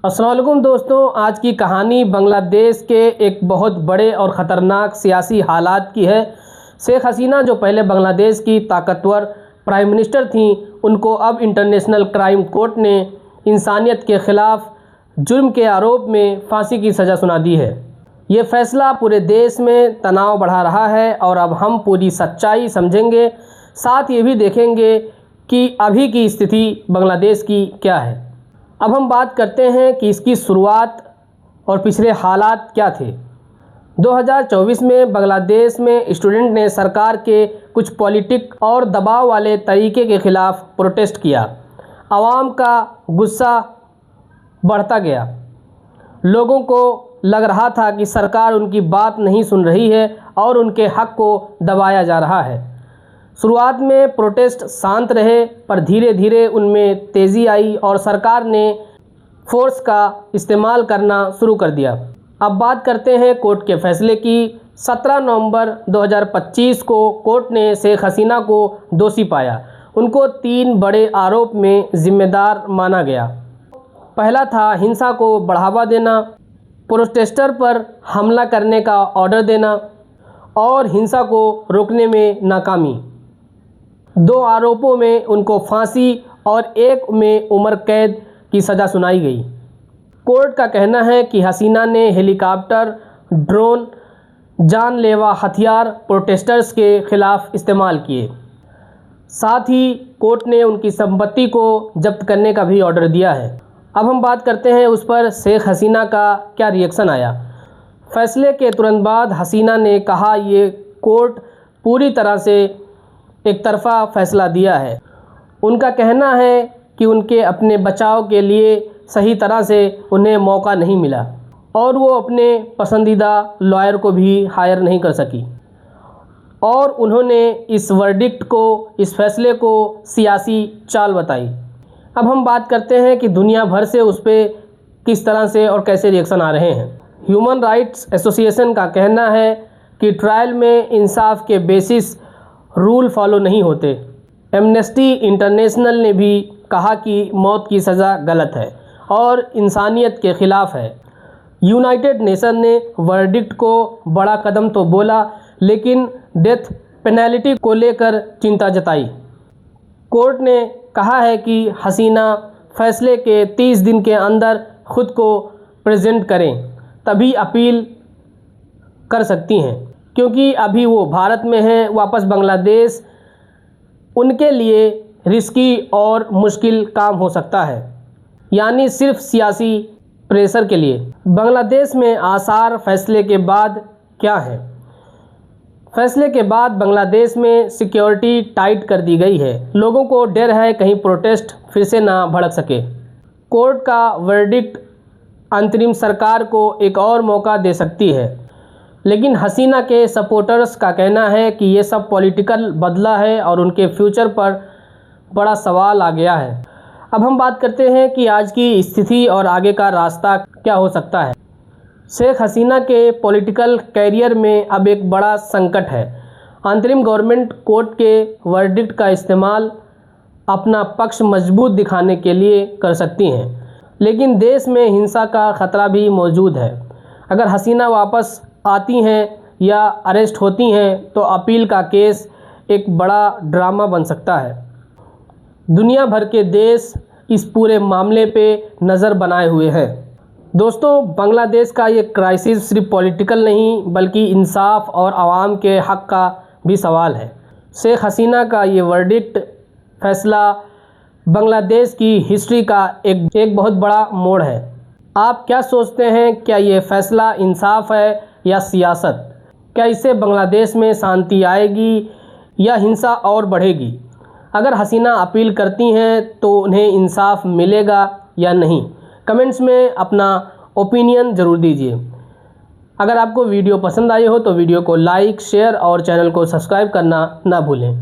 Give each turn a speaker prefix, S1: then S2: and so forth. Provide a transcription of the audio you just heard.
S1: अस्सलाम वालेकुम दोस्तों, आज की कहानी बांग्लादेश के एक बहुत बड़े और ख़तरनाक सियासी हालात की है। शेख हसीना जो पहले बांग्लादेश की ताकतवर प्राइम मिनिस्टर थीं, उनको अब इंटरनेशनल क्राइम कोर्ट ने इंसानियत के ख़िलाफ़ जुर्म के आरोप में फांसी की सज़ा सुना दी है। ये फ़ैसला पूरे देश में तनाव बढ़ा रहा है और अब हम पूरी सच्चाई समझेंगे, साथ ये भी देखेंगे कि अभी की स्थिति बांग्लादेश की क्या है। अब हम बात करते हैं कि इसकी शुरुआत और पिछले हालात क्या थे। 2024 में बांग्लादेश में स्टूडेंट ने सरकार के कुछ पॉलिटिक और दबाव वाले तरीके के ख़िलाफ़ प्रोटेस्ट किया। आवाम का गुस्सा बढ़ता गया। लोगों को लग रहा था कि सरकार उनकी बात नहीं सुन रही है और उनके हक़ को दबाया जा रहा है। शुरुआत में प्रोटेस्ट शांत रहे, पर धीरे धीरे उनमें तेज़ी आई और सरकार ने फोर्स का इस्तेमाल करना शुरू कर दिया। अब बात करते हैं कोर्ट के फ़ैसले की। 17 नवंबर 2025 को कोर्ट ने शेख हसीना को दोषी पाया। उनको 3 बड़े आरोप में ज़िम्मेदार माना गया। पहला था हिंसा को बढ़ावा देना, प्रोटेस्टर पर हमला करने का ऑर्डर देना और हिंसा को रोकने में नाकामी। 2 आरोपों में उनको फांसी और एक में उम्र कैद की सज़ा सुनाई गई। कोर्ट का कहना है कि हसीना ने हेलीकॉप्टर, ड्रोन, जानलेवा हथियार प्रोटेस्टर्स के ख़िलाफ़ इस्तेमाल किए। साथ ही कोर्ट ने उनकी संपत्ति को जब्त करने का भी ऑर्डर दिया है। अब हम बात करते हैं उस पर शेख हसीना का क्या रिएक्शन आया। फ़ैसले के तुरंत बाद हसीना ने कहा, ये कोर्ट पूरी तरह से एक तरफ़ा फ़ैसला दिया है। उनका कहना है कि उनके अपने बचाव के लिए सही तरह से उन्हें मौका नहीं मिला और वो अपने पसंदीदा लॉयर को भी हायर नहीं कर सकी और उन्होंने इस वर्डिक्ट को, इस फ़ैसले को सियासी चाल बताई। अब हम बात करते हैं कि दुनिया भर से उस पर किस तरह से और कैसे रिएक्शन आ रहे हैं। ह्यूमन राइट्स एसोसिएशन का कहना है कि ट्रायल में इंसाफ के बेसिस रूल फॉलो नहीं होते। एमनेस्टी इंटरनेशनल ने भी कहा कि मौत की सज़ा गलत है और इंसानियत के ख़िलाफ़ है। यूनाइटेड नेशन ने वर्डिक्ट को बड़ा कदम तो बोला, लेकिन डेथ पेनल्टी को लेकर चिंता जताई। कोर्ट ने कहा है कि हसीना फ़ैसले के 30 दिन के अंदर ख़ुद को प्रेजेंट करें, तभी अपील कर सकती हैं, क्योंकि अभी वो भारत में हैं। वापस बांग्लादेश उनके लिए रिस्की और मुश्किल काम हो सकता है, यानी सिर्फ सियासी प्रेशर के लिए। बांग्लादेश में आसार फ़ैसले के बाद क्या है। फ़ैसले के बाद बांग्लादेश में सिक्योरिटी टाइट कर दी गई है। लोगों को डर है कहीं प्रोटेस्ट फिर से ना भड़क सके। कोर्ट का वर्डिक्ट अंतरिम सरकार को एक और मौका दे सकती है, लेकिन हसीना के सपोर्टर्स का कहना है कि ये सब पॉलिटिकल बदला है और उनके फ्यूचर पर बड़ा सवाल आ गया है। अब हम बात करते हैं कि आज की स्थिति और आगे का रास्ता क्या हो सकता है। शेख हसीना के पॉलिटिकल कैरियर में अब एक बड़ा संकट है। अंतरिम गवर्नमेंट कोर्ट के वर्डिक्ट का इस्तेमाल अपना पक्ष मजबूत दिखाने के लिए कर सकती हैं, लेकिन देश में हिंसा का ख़तरा भी मौजूद है। अगर हसीना वापस आती हैं या अरेस्ट होती हैं तो अपील का केस एक बड़ा ड्रामा बन सकता है। दुनिया भर के देश इस पूरे मामले पे नज़र बनाए हुए हैं। दोस्तों, बांग्लादेश का ये क्राइसिस सिर्फ पॉलिटिकल नहीं बल्कि इंसाफ और आवाम के हक़ का भी सवाल है। शेख हसीना का ये वर्डिक्ट फ़ैसला बांग्लादेश की हिस्ट्री का एक बहुत बड़ा मोड़ है। आप क्या सोचते हैं, क्या ये फ़ैसला इंसाफ है या सियासत? क्या इससे बांग्लादेश में शांति आएगी या हिंसा और बढ़ेगी? अगर हसीना अपील करती हैं तो उन्हें इंसाफ मिलेगा या नहीं? कमेंट्स में अपना ओपिनियन ज़रूर दीजिए। अगर आपको वीडियो पसंद आई हो तो वीडियो को लाइक, शेयर और चैनल को सब्सक्राइब करना ना भूलें।